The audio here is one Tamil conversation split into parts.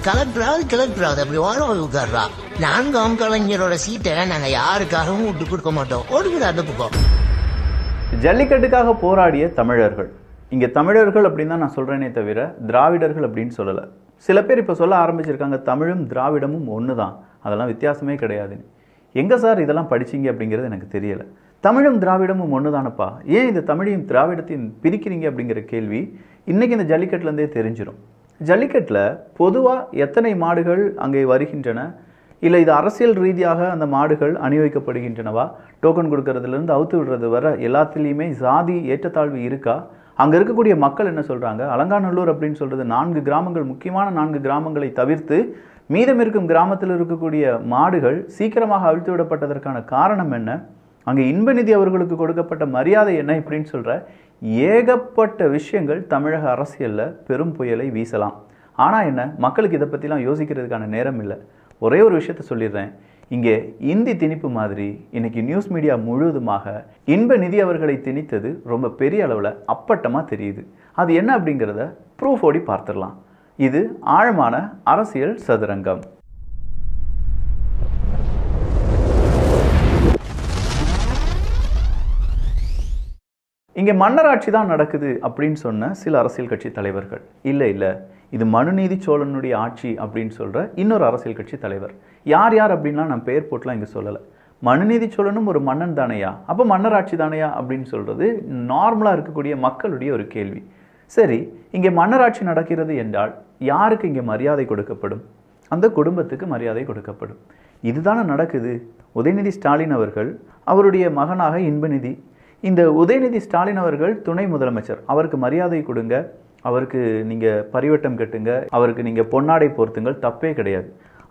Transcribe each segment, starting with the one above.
கலெக்டராவது அப்படி ஓரம் உட்கார்றா. நான்காம் கலைஞரோட சீட்டை நாங்க யாருக்காகவும் விட்டு கொடுக்க மாட்டோம். ஓடுகிற அந்த பக்கம். ஜல்லிக்கட்டுக்காக போராடிய தமிழர்கள், இங்க தமிழர்கள் அப்படின்னு தான் நான் சொல்றேனே தவிர திராவிடர்கள் அப்படின்னு சொல்லலை. சில பேர் இப்போ சொல்ல ஆரம்பிச்சிருக்காங்க தமிழும் திராவிடமும் ஒன்று தான், அதெல்லாம் வித்தியாசமே கிடையாதுன்னு. எங்கே சார் இதெல்லாம் படிச்சிங்க அப்படிங்கிறது எனக்கு தெரியலை. தமிழும் திராவிடமும் ஒன்று தானப்பா, ஏன் இந்த தமிழையும் திராவிடத்தையும் பிரிக்கிறீங்க அப்படிங்கிற கேள்வி இன்றைக்கி இந்த ஜல்லிக்கட்டுலேருந்தே தெரிஞ்சிடும். ஜல்லிக்கட்டில் பொதுவாக எத்தனை மாடுகள் அங்கே வருகின்றன, இல்லை இது அரசியல் ரீதியாக அந்த மாடுகள் அணிவிக்கப்படுகின்றனவா, டோக்கன் கொடுக்கறதுலேருந்து அவுத்து விடுறது வர எல்லாத்துலேயுமே ஜாதி ஏற்றத்தாழ்வு இருக்கா, அங்கே இருக்கக்கூடிய மக்கள் என்ன சொல்கிறாங்க, அலங்காநல்லூர் அப்படின்னு சொல்கிறது 4 கிராமங்கள், முக்கியமான 4 கிராமங்களை தவிர்த்து மீதம் இருக்கும் கிராமத்தில் இருக்கக்கூடிய மாடுகள் சீக்கிரமாக அவிழ்த்து விடப்பட்டதற்கான காரணம் என்ன, அங்கே இன்பநிதி அவர்களுக்கு கொடுக்கப்பட்ட மரியாதை என்ன, இப்படின்னு சொல்கிற ஏகப்பட்ட விஷயங்கள் தமிழக அரசியலில் பெரும் புயலை வீசலாம். ஆனால் என்ன, மக்களுக்கு இதை பற்றிலாம் யோசிக்கிறதுக்கான நேரம் இல்லை. ஒரே ஒரு விஷயத்த சொல்லிடுறேன், இங்கே இந்தி திணிப்பு மாதிரி இன்னைக்கு நியூஸ் மீடியா முழுவதுமாக இன்பநிதி அவர்களை திணித்தது ரொம்ப பெரிய அளவில் அப்பட்டமாக தெரியுது. அது என்ன அப்படிங்கிறத ப்ரூஃப் ஓடி பார்த்துடலாம். இது ஆழமான அரசியல் சதுரங்கம். இங்கே மன்னராட்சி தான் நடக்குது அப்படின்னு சொன்ன சில அரசியல் கட்சி தலைவர்கள், இல்லை இது மனுநீதி சோழனுடைய ஆட்சி அப்படின்னு சொல்கிற இன்னொரு அரசியல் கட்சி தலைவர். யார் அப்படின்லாம் நான் பெயர் போட்டுலாம் இங்கே சொல்லலை. மனுநீதி சோழனும் ஒரு மன்னன் தானையா, அப்போ மன்னராட்சி தானையா அப்படின்னு சொல்கிறது நார்மலாக இருக்கக்கூடிய மக்களுடைய ஒரு கேள்வி. சரி, இங்கே மன்னராட்சி நடக்கிறது என்றால் யாருக்கு இங்கே மரியாதை கொடுக்கப்படும்? அந்த குடும்பத்துக்கு மரியாதை கொடுக்கப்படும். இதுதானே நடக்குது. உதயநிதி ஸ்டாலின் அவர்கள், அவருடைய மகனாக இன்பநிதி, இந்த உதயநிதி ஸ்டாலின் அவர்கள் துணை முதலமைச்சர், அவருக்கு மரியாதை கொடுங்க, அவருக்கு நீங்கள் பரிவட்டம் கட்டுங்க, அவருக்கு நீங்கள் பொன்னாடை போர்த்துங்கள், தப்பே கிடையாது.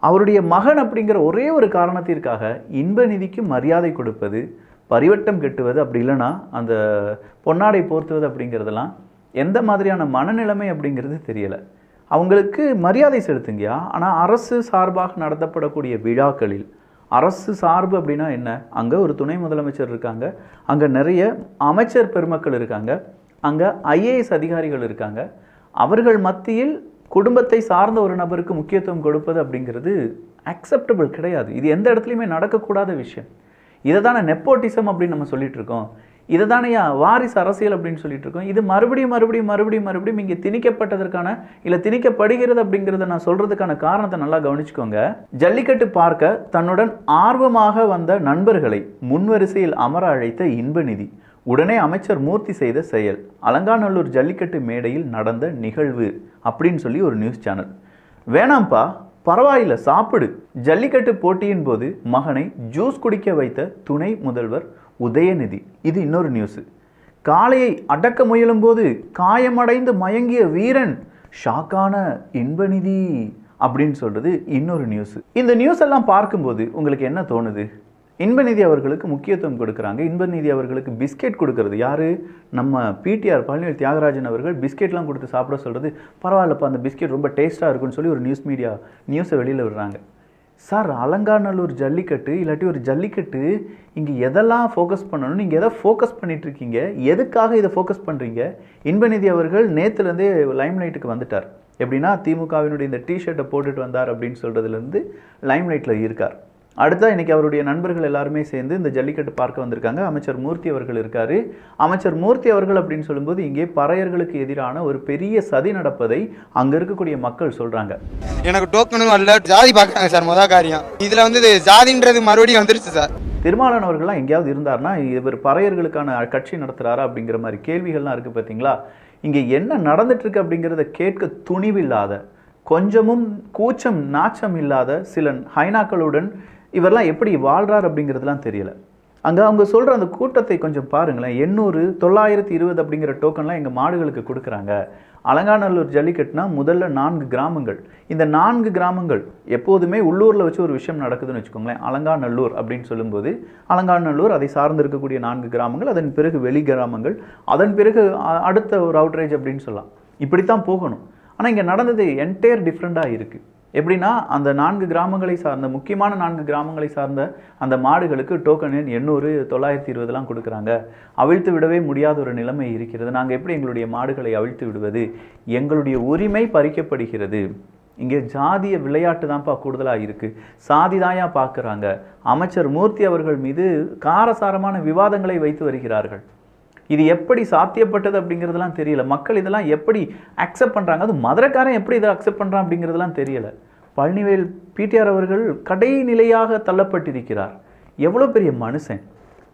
அவருடைய மகன் அப்படிங்கிற ஒரே ஒரு காரணத்திற்காக இன்பநிதிக்கு மரியாதை கொடுப்பது, பரிவட்டம் கட்டுவது, அப்படி இல்லைன்னா அந்த பொன்னாடை போர்த்துவது அப்படிங்கிறதெல்லாம் எந்த மாதிரியான மனநிலைமை அப்படிங்கிறது தெரியலை. அவங்களுக்கு மரியாதை செலுத்துங்கயா. ஆனால் அரசு சார்பாக நடத்தப்படக்கூடிய விழாக்களில், அரசு சார்பு அப்படின்னா என்ன, அங்கே ஒரு துணை முதலமைச்சர் இருக்காங்க, அங்கே நிறைய அமைச்சர் பெருமக்கள் இருக்காங்க, அங்கே ஐஏஎஸ் அதிகாரிகள் இருக்காங்க, அவர்கள் மத்தியில் குடும்பத்தை சார்ந்த ஒரு நபருக்கு முக்கியத்துவம் கொடுப்பது அப்படிங்கிறது அக்செப்டபிள் கிடையாது. இது எந்த இடத்துலையுமே நடக்கக்கூடாத விஷயம். இதை தானே நெப்போட்டிசம் அப்படின்னு நம்ம சொல்லிட்டு இருக்கோம். இதை தானே வாரிசு அரசியல் அப்படின்னு சொல்லிட்டு இருக்கோம். இது மறுபடியும் இங்கே திணிக்கப்பட்டதற்கான, இல்லை திணிக்கப்படுகிறது அப்படிங்கிறத நான் சொல்றதுக்கான காரணத்தை நல்லா கவனிச்சுக்கோங்க. ஜல்லிக்கட்டு பார்க்க தன்னுடன் ஆர்வமாக வந்த நண்பர்களை முன்வரிசையில் அமர அழைத்த இன்பநிதி உடனே அமைச்சர் மூர்த்தி செய்த செயல், அலங்காநல்லூர் ஜல்லிக்கட்டு மேடையில் நடந்த நிகழ்வு அப்படின்னு சொல்லி ஒரு நியூஸ் சேனல். வேணாம்ப்பா, பரவாயில்ல சாப்பிடு. ஜல்லிக்கட்டு போட்டியின் போது மகனை ஜூஸ் குடிக்க வைத்த துணை முதல்வர் உதயநிதி, இது இன்னொரு நியூஸ். காளையை அடக்க முயலும் போது காயமடைந்து மயங்கிய வீரன், ஷாக்கான இன்பநிதி அப்படின்னு சொல்றது இன்னொரு நியூஸ். இந்த நியூஸ் எல்லாம் பார்க்கும்போது உங்களுக்கு என்ன தோணுது? இன்பநிதி அவர்களுக்கு முக்கியத்துவம் கொடுக்குறாங்க. இன்பநிதி அவர்களுக்கு பிஸ்கெட் கொடுக்கறது யாரு? நம்ம பிடிஆர் பழனிவேல் தியாகராஜன் அவர்கள் பிஸ்கெட்லாம் கொடுத்து சாப்பிட சொல்கிறது. பரவாயில்லப்பா, அந்த பிஸ்கெட் ரொம்ப டேஸ்ட்டாக இருக்குன்னு சொல்லி ஒரு நியூஸை வெளியில் விடுறாங்க. சார், அலங்காநல்லூர் ஜல்லிக்கட்டு இல்லாட்டி ஒரு ஜல்லிக்கட்டு, இங்கே எதெல்லாம் ஃபோக்கஸ் பண்ணணும், நீங்கள் எதை ஃபோக்கஸ் பண்ணிட்டு இருக்கீங்க, எதுக்காக இதை ஃபோக்கஸ் பண்ணுறீங்க? இன்பநிதி அவர்கள் நேற்றுலேருந்தே லைம்லைட்டுக்கு வந்துட்டார். எப்படின்னா திமுகவினுடைய இந்த டிஷர்ட்டை போட்டுட்டு வந்தார் அப்படின்னு சொல்கிறதுலேருந்து லைம்லைட்டில் இருக்கார். அடுத்தா இன்னைக்கு அவருடைய நண்பர்கள் எல்லாருமே சேர்ந்து இந்த ஜல்லிக்கட்டு பார்க்க வந்திருக்காங்க. அமைச்சர் மூர்த்தி அவர்கள் இருக்காரு. அமைச்சர் மூர்த்தி அவர்கள் அப்படின்னு சொல்லும்போது இங்கே பறையர்களுக்கு எதிரான ஒரு பெரிய சதி நடப்பதை அங்க இருக்கக்கூடிய மக்கள் சொல்றாங்க. எனக்கு டோக்கனும் அல்ல, ஜாதி பார்க்கறாங்க சார். முதல் காரியம் இதுல வந்து ஜாதின்றது மறுபடியும் வந்துருச்சு சார். திருமாவளவன் அவர்கள்லாம் எங்கேயாவது இருந்தாருன்னா இவர் பறையர்களுக்கான கட்சி நடத்துறாரா அப்படிங்கிற மாதிரி கேள்விகள்லாம் இருக்கு பார்த்தீங்களா? இங்கே என்ன நடந்துட்டு இருக்கு அப்படிங்கிறத கேட்க துணிவில்லாத, கொஞ்சமும் கூச்சம் நாச்சம் இல்லாத சில ஹைனாக்களுடன் இவரெல்லாம் எப்படி வாழ்றார் அப்படிங்கிறதுலாம் தெரியல. அங்கே அவங்க சொல்கிற அந்த கூட்டத்தை கொஞ்சம் பாருங்களேன். 800, 920 அப்படிங்கிற டோக்கன்லாம் எங்கள் மாடுகளுக்கு கொடுக்குறாங்க. அலங்காநல்லூர் ஜல்லிக்கட்டுனா முதல்ல 4 கிராமங்கள். இந்த 4 கிராமங்கள் எப்போதுமே உள்ளூரில் வச்சு ஒரு விஷயம் நடக்குதுன்னு வச்சுக்கோங்களேன். அலங்காநல்லூர் அப்படின்னு சொல்லும்போது அலங்காநல்லூர், அதை சார்ந்து இருக்கக்கூடிய 4 கிராமங்கள், அதன் பிறகு வெளி கிராமங்கள், அதன் பிறகு அடுத்த ஒரு அவுட்ரேஜ் அப்படின்னு சொல்லலாம். இப்படித்தான் போகணும். ஆனால் இங்கே நடந்தது என்டையர் டிஃப்ரெண்ட்டாக இருக்குது. எப்படின்னா அந்த 4 கிராமங்களை சார்ந்த, முக்கியமான 4 கிராமங்களை சார்ந்த அந்த மாடுகளுக்கு டோக்கன் 800, 920 கொடுக்குறாங்க. அவிழ்த்து விடவே முடியாத ஒரு நிலைமை இருக்கிறது. நாங்கள் எப்படி எங்களுடைய மாடுகளை அவிழ்த்து விடுவது? எங்களுடைய உரிமை பறிக்கப்படுகிறது. இங்கே ஜாதிய விளையாட்டு தான்ப்பா கூடுதலாக இருக்குது. சாதி தாயா பார்க்குறாங்க. அமைச்சர் மூர்த்தி அவர்கள் மீது காரசாரமான விவாதங்களை வைத்து வருகிறார்கள். இது எப்படி சாத்தியப்பட்டது அப்படிங்கிறதுலாம் தெரியல. மக்கள் இதெல்லாம் எப்படி அக்செப்ட் பண்ணுறாங்க, அது மதுரைக்காரன் எப்படி இதை அக்செப்ட் பண்ணுறான் அப்படிங்கிறதுலாம் தெரியல. பழனிவேல் பிடிஆர் அவர்கள் கடைநிலையாக தள்ளப்பட்டிருக்கிறார். எவ்வளோ பெரிய மனுஷன்!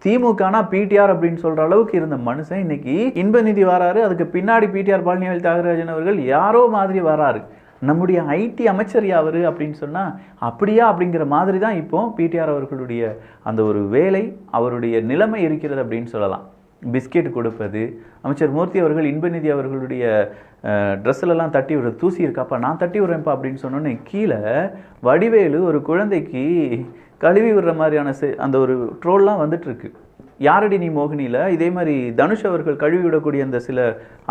திமுகனா பிடிஆர் அப்படின்னு சொல்கிற அளவுக்கு இருந்த மனுஷன் இன்னைக்கு இன்பநிதி வராரு. அதுக்கு பின்னாடி பிடிஆர் பழனிவேல் தியாகராஜன் அவர்கள் யாரோ மாதிரி வராரு. நம்முடைய ஐடி அமைச்சர் யாவர் அப்படின்னு சொன்னால் அப்படியா அப்படிங்கிற மாதிரி தான் இப்போ பிடிஆர் அவர்களுடைய அந்த ஒரு வேலை, அவருடைய நிலைமை இருக்கிறது அப்படின்னு சொல்லலாம். பிஸ்கெட் கொடுப்பது, அமைச்சர் மூர்த்தி அவர்கள் இன்பநிதி அவர்களுடைய ட்ரெஸ்ஸிலலாம் தட்டி விடுறது, தூசி இருக்காப்பா நான் தட்டி விடுறேன்ப்பா அப்படின்னு சொன்னோன்னே கீழே வடிவேலு ஒரு குழந்தைக்கு கழுவி விடுற மாதிரியான அந்த ஒரு ட்ரோல்லாம் வந்துட்டுருக்கு. யாரடி நீ மோகினியில் இதே மாதிரி தனுஷ் அவர்கள் கழுவி விடக்கூடிய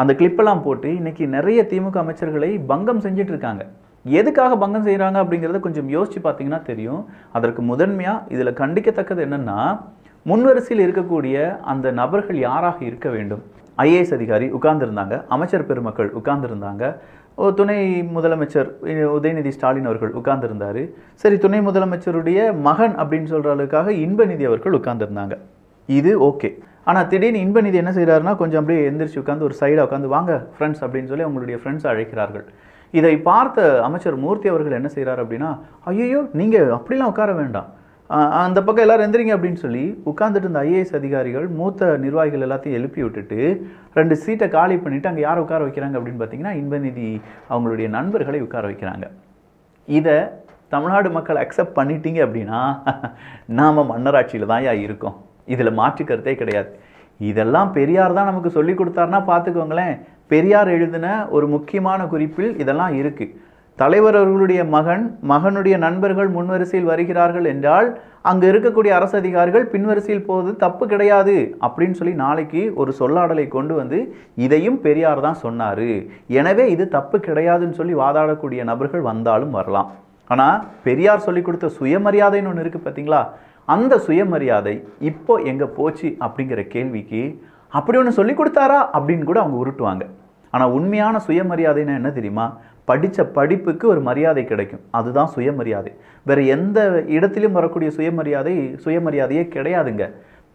அந்த கிளிப்பெல்லாம் போட்டு இன்றைக்கி நிறைய திமுக அமைச்சர்களை பங்கம் செஞ்சுட்டு இருக்காங்க. எதுக்காக பங்கம் செய்கிறாங்க அப்படிங்கிறத கொஞ்சம் யோசித்து பார்த்தீங்கன்னா தெரியும். அதற்கு முதன்மையாக இதில் கண்டிக்கத்தக்கது என்னென்னா, முன்வரிசையில் இருக்கக்கூடிய அந்த நபர்கள் யாராக இருக்க வேண்டும். ஐஏஎஸ் அதிகாரி உட்கார்ந்துருந்தாங்க, அமைச்சர் பெருமக்கள் உட்கார்ந்துருந்தாங்க, துணை முதலமைச்சர் உதயநிதி ஸ்டாலின் அவர்கள் உட்கார்ந்துருந்தார். சரி, துணை முதலமைச்சருடைய மகன் அப்படின்னு சொல்கிற அளவுக்காக இன்பநிதி அவர்கள் உட்கார்ந்துருந்தாங்க. இது ஓகே. ஆனால் திடீர்னு இன்பநிதி என்ன செய்கிறாருன்னா, கொஞ்சம் அப்படியே எந்திரிச்சு உட்காந்து ஒரு சைடாக உட்காந்து வாங்க ஃப்ரெண்ட்ஸ் அப்படின்னு சொல்லி அவங்களுடைய ஃப்ரெண்ட்ஸ் அழைக்கிறார்கள். இதை பார்த்த அமைச்சர் மூர்த்தி அவர்கள் என்ன செய்கிறார் அப்படின்னா, ஐயோ நீங்கள் அப்படிலாம் உட்கார வேண்டாம், அந்த பக்கம் எல்லாரும் எந்திரிங்க அப்படின்னு சொல்லி உட்காந்துட்டு இருந்த ஐஏஎஸ் அதிகாரிகள் மூத்த நிர்வாகிகள் எல்லாத்தையும் எழுப்பி விட்டுட்டு 2 சீட்டை காலி பண்ணிவிட்டு அங்கே யாரை உட்கார வைக்கிறாங்க அப்படின்னு பார்த்தீங்கன்னா, இன்பநிதி அவங்களுடைய நண்பர்களை உட்கார வைக்கிறாங்க. இதை தமிழ்நாடு மக்கள் அக்செப்ட் பண்ணிட்டீங்க அப்படின்னா நாம் மன்னராட்சியில் தான் இருக்கோம். இதில் மாற்று கருத்தே கிடையாது. இதெல்லாம் பெரியார் தான் நமக்கு சொல்லி கொடுத்தாருன்னா பார்த்துக்கோங்களேன். பெரியார் எழுதின ஒரு முக்கியமான குறிப்பில் இதெல்லாம் இருக்குது. தலைவர் அவர்களுடைய மகனுடைய நண்பர்கள் முன்வரிசையில் வருகிறார்கள் என்றால் அங்கே இருக்கக்கூடிய அரசு அதிகாரிகள் பின்வரிசையில் போவது தப்பு கிடையாது அப்படின்னு சொல்லி நாளைக்கு ஒரு சொல்லாடலை கொண்டு வந்து இதையும் பெரியார் தான் சொன்னார், எனவே இது தப்பு கிடையாதுன்னு சொல்லி வாதாடக்கூடிய நபர்கள் வந்தாலும் வரலாம். ஆனால் பெரியார் சொல்லி கொடுத்த சுயமரியாதைன்னு ஒன்று இருக்குது பார்த்தீங்களா, அந்த சுயமரியாதை இப்போ எங்கே போச்சு அப்படிங்கிற கேள்விக்கு அப்படி ஒன்று சொல்லி கொடுத்தாரா அப்படின்னு கூட அவங்க உருட்டுவாங்க. ஆனால் உண்மையான சுயமரியாதைன்னா என்ன தெரியுமா? படித்த படிப்புக்கு ஒரு மரியாதை கிடைக்கும், அதுதான் சுயமரியாதை. வேறு எந்த இடத்திலும் வரக்கூடிய சுயமரியாதையே கிடையாதுங்க.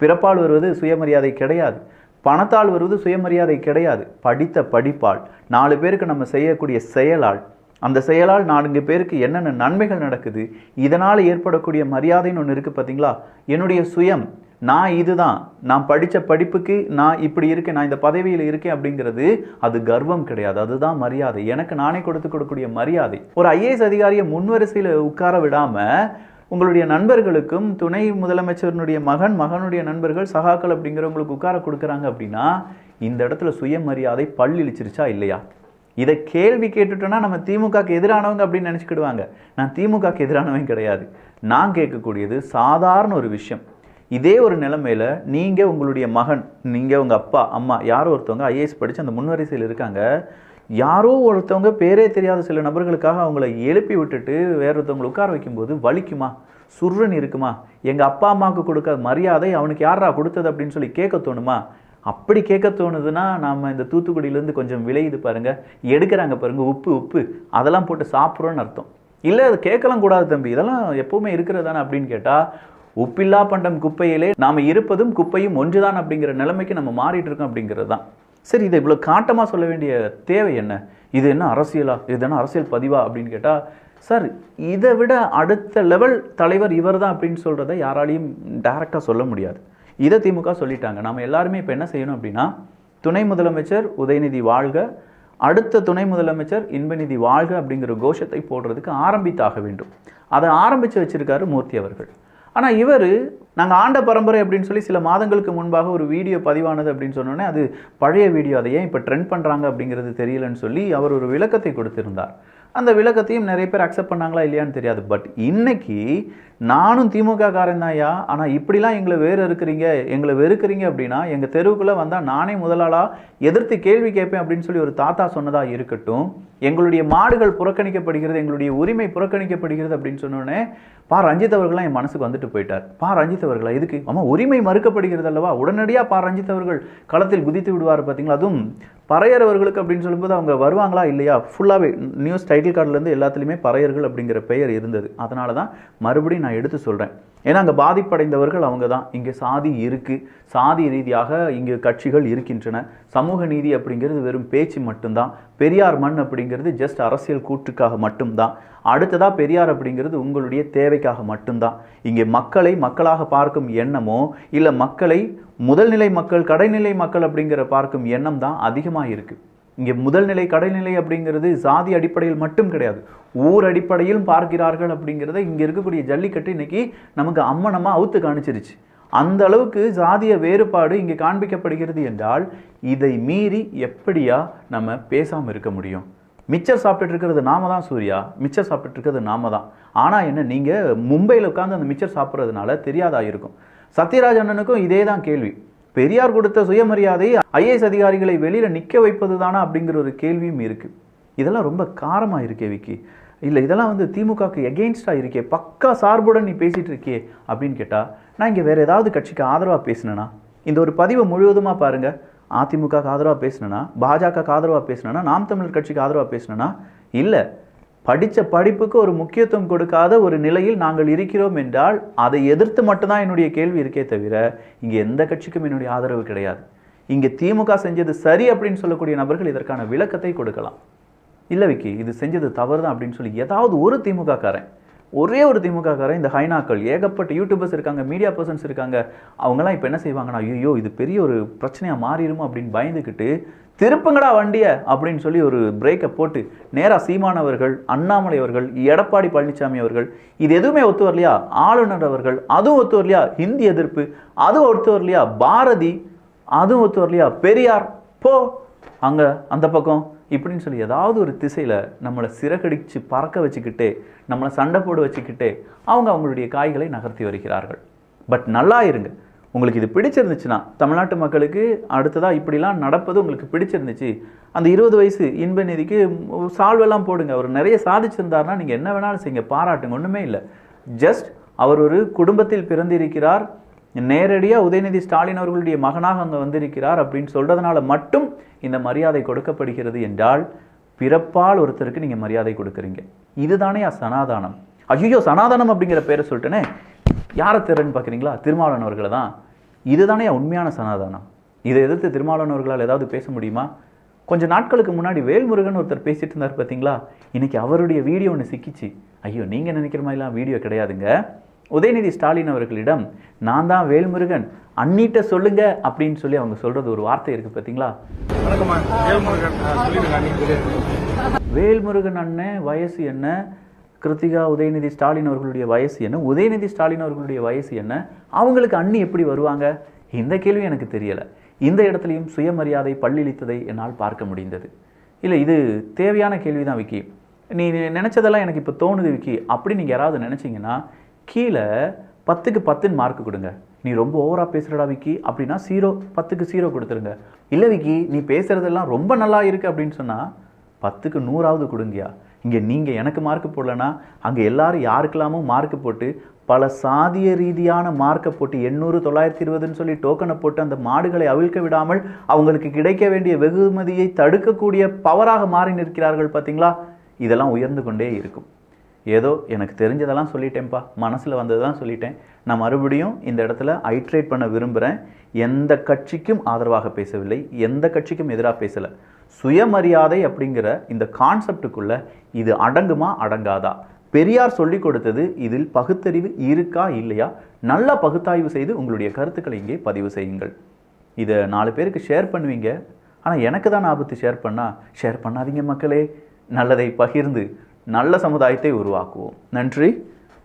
பிறப்பால் வருவது சுயமரியாதை கிடையாது, பணத்தால் வருவது சுயமரியாதை கிடையாது. படித்த படிப்பால் 4 பேருக்கு நம்ம செய்யக்கூடிய செயலால், அந்த செயலால் 4 பேருக்கு என்னென்ன நன்மைகள் நடக்குது, இதனால் ஏற்படக்கூடிய மரியாதைன்னு ஒன்று இருக்குது பார்த்தீங்களா. என்னுடைய சுயம், நான் இதுதான், நான் படித்த படிப்புக்கு நான் இப்படி இருக்கேன், நான் இந்த பதவியில் இருக்கேன் அப்படிங்கிறது அது கர்வம் கிடையாது, அதுதான் மரியாதை. எனக்கு நானே கொடுக்கக்கூடிய மரியாதை. ஒரு ஐஏஎஸ் அதிகாரியை முன்வரிசையில் உட்கார விடாமல் உங்களுடைய நண்பர்களுக்கும் துணை முதலமைச்சருடைய மகனுடைய நண்பர்கள் சகாக்கள் அப்படிங்கிறவங்களுக்கு உட்கார கொடுக்குறாங்க அப்படின்னா இந்த இடத்துல சுயமரியாதை பல்லிழிச்சிருச்சா இல்லையா? இதை கேள்வி கேட்டுட்டோன்னா நம்ம திமுகக்கு எதிரானவங்க அப்படின்னு நினச்சிக்கிடுவாங்க. நான் திமுகக்கு எதிரானவங்க கிடையாது. நான் கேட்கக்கூடியது சாதாரண ஒரு விஷயம். இதே ஒரு நிலைமையில் நீங்கள் உங்களுடைய மகன், நீங்கள் உங்கள் அப்பா அம்மா யாரோ ஒருத்தவங்க ஐஏஎஸ் படித்து அந்த முன்வரிசையில் இருக்காங்க, யாரோ ஒருத்தவங்க பேரே தெரியாத சில நபர்களுக்காக அவங்கள எழுப்பி விட்டுட்டு வேற ஒருத்தவங்களை உட்கார வைக்கும்போது வலிக்குமா, சுருன்னு இருக்குமா? எங்கள் அப்பா அம்மாவுக்கு கொடுக்காத மரியாதை அவனுக்கு யாரா கொடுத்தது அப்படின்னு சொல்லி கேட்க தோணுமா? அப்படி கேட்க தோணுதுன்னா நாம் இந்த தூத்துக்குடியிலேருந்து கொஞ்சம் விளையுது பாருங்கள், எடுக்கிறாங்க பாருங்கள் உப்பு அதெல்லாம் போட்டு சாப்பிட்றோன்னு அர்த்தம். இல்லை அது கேட்கலாம் கூடாது தம்பி, இதெல்லாம் எப்போவுமே இருக்கிறதானே அப்படின்னு கேட்டால், உப்பில்லா பண்டம் குப்பையிலே நாம் இருப்பதும் குப்பையும் ஒன்றுதான் அப்படிங்கிற நிலைமைக்கு நம்ம மாறிட்டு இருக்கோம் அப்படிங்கிறது தான். சரி, இதை இவ்வளோ காட்டமாக சொல்ல வேண்டிய தேவை என்ன? இது என்ன அரசியலா, இது என்ன அரசியல் பதிவா அப்படின்னு கேட்டால், சார் இதை விட அடுத்த லெவல் தலைவர் இவர் தான் அப்படின்னு சொல்கிறத யாராலையும் டைரெக்டாக சொல்ல முடியாது. இதை திமுக சொல்லிட்டாங்க. நாம் எல்லாருமே இப்போ என்ன செய்யணும் அப்படின்னா, துணை முதலமைச்சர் உதயநிதி வாழ்க, அடுத்த துணை முதலமைச்சர் இன்பநிதி வாழ்க அப்படிங்கிற கோஷத்தை போடுறதுக்கு ஆரம்பித்தாக வேண்டும். அதை ஆரம்பித்து வச்சிருக்காரு மூர்த்தி அவர்கள். ஆனால் இவர் நாங்கள் ஆண்ட பரம்பரை அப்படின்னு சொல்லி சில மாதங்களுக்கு முன்பாக ஒரு வீடியோ பதிவானது அப்படின்னு சொன்னோன்னே அது பழைய வீடியோ, அதை ஏன் இப்போ ட்ரெண்ட் பண்ணுறாங்க அப்படிங்கிறது தெரியலன்னு சொல்லி அவர் ஒரு விளக்கத்தை கொடுத்திருந்தார். அந்த விளக்கத்தையும் நிறைய பேர் அக்செப்ட் பண்ணாங்களா இல்லையான்னு தெரியாது. பட் இன்னைக்கு நானும் திமுக காரன் தான்யா, ஆனால் இப்படிலாம் எங்களை எங்களை வெறுக்கிறீங்க அப்படின்னா எங்கள் தெருவுக்குள்ளே வந்தால் நானே முதலாளாக எதிர்த்து கேள்வி கேட்பேன் அப்படின்னு சொல்லி ஒரு தாத்தா சொன்னதாக இருக்கட்டும். எங்களுடைய மாடுகள் புறக்கணிக்கப்படுகிறது, எங்களுடைய உரிமை புறக்கணிக்கப்படுகிறது அப்படின்னு சொன்னோடனே ரஞ்சித் அவர்கள்லாம் என் மனசுக்கு வந்துட்டு போயிட்டார். ரஞ்சித் அவர்களா இதுக்கு? ஆமாம், உரிமை மறுக்கப்படுகிறது அல்லவா, உடனடியாக ரஞ்சித் அவர்கள் களத்தில் குதித்து விடுவார் பார்த்தீங்களா. அதுவும் பறையறவர்களுக்கு அப்படின்னு சொல்லும்போது அவங்க வருவாங்களா இல்லையா, ஃபுல்லாகவே நியூஸ் டைட்டில் கார்டுலேருந்து எல்லாத்துலேயுமே பறையர்கள் அப்படிங்கிற பெயர் இருந்தது. அதனால தான் மறுபடியும் நான் எடுத்து சொல்கிறேன். ஏன்னா அங்கே பாதிப்படைந்தவர்கள் அவங்க தான். இங்கே சாதி இருக்குது, சாதி ரீதியாக இங்கே கட்சிகள் இருக்கின்றன. சமூக நீதி அப்படிங்கிறது வெறும் பேச்சு மட்டும்தான். பெரியார் மண் அப்படிங்கிறது ஜஸ்ட் அரசியல் கூற்றுக்காக மட்டும்தான். அடுத்ததாக பெரியார் அப்படிங்கிறது உங்களுடைய தேவைக்காக மட்டும்தான். இங்கே மக்களை மக்களாக பார்க்கும் எண்ணமோ இல்லை மக்களை முதல்நிலை மக்கள் கடைநிலை மக்கள் அப்படிங்கிற பார்க்கும் எண்ணம் தான் அதிகமாக இருக்குது. இங்கே முதல்நிலை கடைநிலை அப்படிங்கிறது சாதி அடிப்படையில் மட்டும் கிடையாது, ஊர் அடிப்படையிலும் பார்க்கிறார்கள். அப்படிங்கிறத இங்கே இருக்கக்கூடிய ஜல்லிக்கட்டு இன்னைக்கு நமக்கு அம்மனமாக அவுத்து காணிச்சிருச்சு. அந்த அளவுக்கு சாதிய வேறுபாடு இங்கே காண்பிக்கப்படுகிறது என்றால் இதை மீறி எப்படியா நம்ம பேசாமல் இருக்க முடியும்? மிச்சர் சாப்பிட்டுட்டு இருக்கிறது நாம தான் சூர்யா, மிச்சர் சாப்பிட்டுட்டு இருக்கிறது நாம தான். ஆனால் என்ன, நீங்கள் மும்பையில் உட்காந்து அந்த மிச்சர் சாப்பிட்றதுனால தெரியாதா இருக்கும்? சத்யராஜ் அண்ணனுக்கும் இதே தான் கேள்வி. பெரியார் கொடுத்த சுயமரியாதை ஐஏஎஸ் அதிகாரிகளை வெளியில் நிற்க வைப்பது தானா அப்படிங்கிற ஒரு கேள்வியும் இருக்குது. இதெல்லாம் ரொம்ப காரமாக இருக்கே விக்கி. இல்லை இதெல்லாம் திமுகவுக்கு எகெயின்ஸ்டாக இருக்கே, பக்கா சார்புடன் நீ பேசிகிட்டு இருக்கே அப்படின்னு கேட்டால், நான் இங்கே வேறு ஏதாவது கட்சிக்கு ஆதரவாக பேசினேன்னா? இந்த ஒரு பதிவை முழுவதுமாக பாருங்கள். அதிமுகவுக்கு ஆதரவாக பேசினேன்னா, பாஜகவுக்கு ஆதரவாக பேசினேன்னா, நாம் தமிழர் கட்சிக்கு ஆதரவாக பேசினேன்னா இல்லை. படித்த படிப்புக்கு ஒரு முக்கியத்துவம் கொடுக்காத ஒரு நிலையில் நாங்கள் இருக்கிறோம் என்றால் அதை எதிர்த்து மட்டும்தான் என்னுடைய கேள்வி இருக்கே தவிர இங்கே எந்த கட்சிக்கும் என்னுடைய ஆதரவு கிடையாது. இங்கே திமுக செஞ்சது சரி அப்படின்னு சொல்லக்கூடிய நபர்கள் இதற்கான விளக்கத்தை கொடுக்கலாம். இல்லை விக்கி இது செஞ்சது தவறு தான் அப்படின்னு சொல்லி ஏதாவது ஒரு திமுக காரன், ஒரே ஒரு திமுக காரன், இந்த ஹைனாக்கள் ஏகப்பட்ட யூடியூபர்ஸ் இருக்காங்க, மீடியா பர்சன்ஸ் இருக்காங்க, அவங்கெல்லாம் இப்போ என்ன செய்வாங்கன்னா, ஐயோ இது பெரிய ஒரு பிரச்சனையாக மாறிடுமோ அப்படின்னு பயந்துக்கிட்டு திருப்புங்கடா வண்டியை அப்படின்னு சொல்லி ஒரு பிரேக்கை போட்டு நேராக சீமானவர்கள், அண்ணாமலை அவர்கள், எடப்பாடி பழனிசாமி அவர்கள், இது எதுவுமே ஒத்து வரலையா, ஆளுநர் அவர்கள் அதுவும் ஒத்து வரலையா, ஹிந்தி எதிர்ப்பு அதுவும் ஒத்து வரலையா, பாரதி அதுவும் ஒத்து வரலையா, பெரியார் போ அங்கே அந்த பக்கம் இப்படின்னு சொல்லி ஏதாவது ஒரு திசையில் நம்மளை சிறகடிச்சு பறக்க வச்சுக்கிட்டே, நம்மளை சண்டை போட வச்சுக்கிட்டே அவங்களுடைய காய்களை நகர்த்தி வருகிறார்கள். பட் நல்லா இருங்க, உங்களுக்கு இது பிடிச்சிருந்துச்சுன்னா, தமிழ்நாட்டு மக்களுக்கு அடுத்ததாக இப்படிலாம் நடப்பது உங்களுக்கு பிடிச்சிருந்துச்சு, அந்த 20 வயசு இன்ப நிதிக்கு சால்வெல்லாம் போடுங்க. அவர் நிறைய சாதிச்சிருந்தாருன்னா நீங்கள் என்ன வேணாலும் செய்யுங்க, பாராட்டுங்க, ஒன்றுமே இல்லை. ஜஸ்ட் அவர் ஒரு குடும்பத்தில் பிறந்திருக்கிறார், நேரடியாக உதயநிதி ஸ்டாலின் அவர்களுடைய மகனாக அங்கே வந்திருக்கிறார் அப்படின்னு சொல்கிறதுனால மட்டும் இந்த மரியாதை கொடுக்கப்படுகிறது என்றால் பிறப்பால் ஒருத்தருக்கு நீங்கள் மரியாதை கொடுக்குறீங்க. இதுதானே சனாதானம். ஐயோ சனாதானம் அப்படிங்கிற பேரை சொல்லிட்டேனே, யாரை திறன்னு பார்க்குறீங்களா? திருமாவளவன் அவர்களை தான். இதுதானே உண்மையான சனாதானம். இதை எதிர்த்து திருமாவளவன் அவர்களால் ஏதாவது பேச முடியுமா? கொஞ்சம் நாட்களுக்கு முன்னாடி வேல்முருகன் ஒருத்தர் பேசிட்டு இருந்தார் பார்த்தீங்களா, இன்னைக்கு அவருடைய வீடியோ ஒன்று சிக்கிச்சு. ஐயோ நீங்கள் நினைக்கிற மாதிரிலாம் வீடியோ கிடையாதுங்க. உதயநிதி ஸ்டாலின் அவர்களிடம் நான் தான் வேல்முருகன், அண்ணிட்ட சொல்லுங்க அப்படின்னு சொல்லி அவங்க சொல்றது ஒரு வார்த்தை இருக்கு பார்த்தீங்களா. வேல்முருகன் அண்ணன் வயசு என்ன, கிருத்திகா உதயநிதி ஸ்டாலின் அவர்களுடைய வயசு என்ன, உதயநிதி ஸ்டாலின் அவர்களுடைய வயசு என்ன, அவங்களுக்கு அண்ணி எப்படி வருவாங்க? இந்த கேள்வி எனக்கு தெரியலை. இந்த இடத்துலையும் சுயமரியாதை பல்லிழித்ததை என்னால் பார்க்க முடிந்தது. இல்லை இது தேவையான கேள்வி தான் விக்கி. நீ நினச்சதெல்லாம் எனக்கு இப்போ தோணுது விக்கி அப்படி நீங்கள் யாராவது நினச்சிங்கன்னா கீழே 10க்கு 10 மார்க் கொடுங்க. நீ ரொம்ப ஓவராக பேசுகிறடா விக்கி அப்படின்னா 10க்கு 0 கொடுத்துருங்க. இல்லை விக்கி நீ பேசுகிறதெல்லாம் ரொம்ப நல்லா இருக்குது அப்படின்னு சொன்னால் 10க்கு 100ஆவது கொடுங்கயா. இங்கே நீங்கள் எனக்கு மார்க் போடலன்னா அங்கே எல்லாரும் யாருக்கெல்லாமோ மார்க் போட்டு பல சாதிய ரீதியான மார்க்கை போட்டு 800 920ன்னு சொல்லி டோக்கனை போட்டு அந்த மாடுகளை அவிழ்க்க விடாமல் அவங்களுக்கு கிடைக்க வேண்டிய வெகுமதியை தடுக்கக்கூடிய பவராக மாறி நிற்கிறார்கள் பார்த்தீங்களா. இதெல்லாம் உயர்ந்து கொண்டே இருக்கும். ஏதோ எனக்கு தெரிஞ்சதெல்லாம் சொல்லிட்டேன்ப்பா, மனசில் வந்ததெல்லாம் சொல்லிட்டேன். நான் மறுபடியும் இந்த இடத்துல ஐட்ரேட் பண்ண விரும்புகிறேன். எந்த கட்சிக்கும் ஆதரவாக பேசவில்லை, எந்த கட்சிக்கும் எதிராக பேசலை. சுயமரியாதை அப்படிங்கிற இந்த கான்செப்டுக்குள்ளே இது அடங்குமா அடங்காதா? பெரியார் சொல்லி கொடுத்தது இதில் பகுத்தறிவு இருக்கா இல்லையா? நல்லா பகுத்தாய்வு செய்து உங்களுடைய கருத்துக்களை இங்கே பதிவு செய்யுங்கள். இதை 4 பேருக்கு ஷேர் பண்ணுவீங்க. ஆனால் எனக்கு தான் ஆபத்து ஷேர் பண்ணாதீங்க மக்களே. நல்லதை பகிர்ந்து நல்ல சமுதாயத்தை உருவாக்குவோம். நன்றி,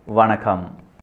வணக்கம்.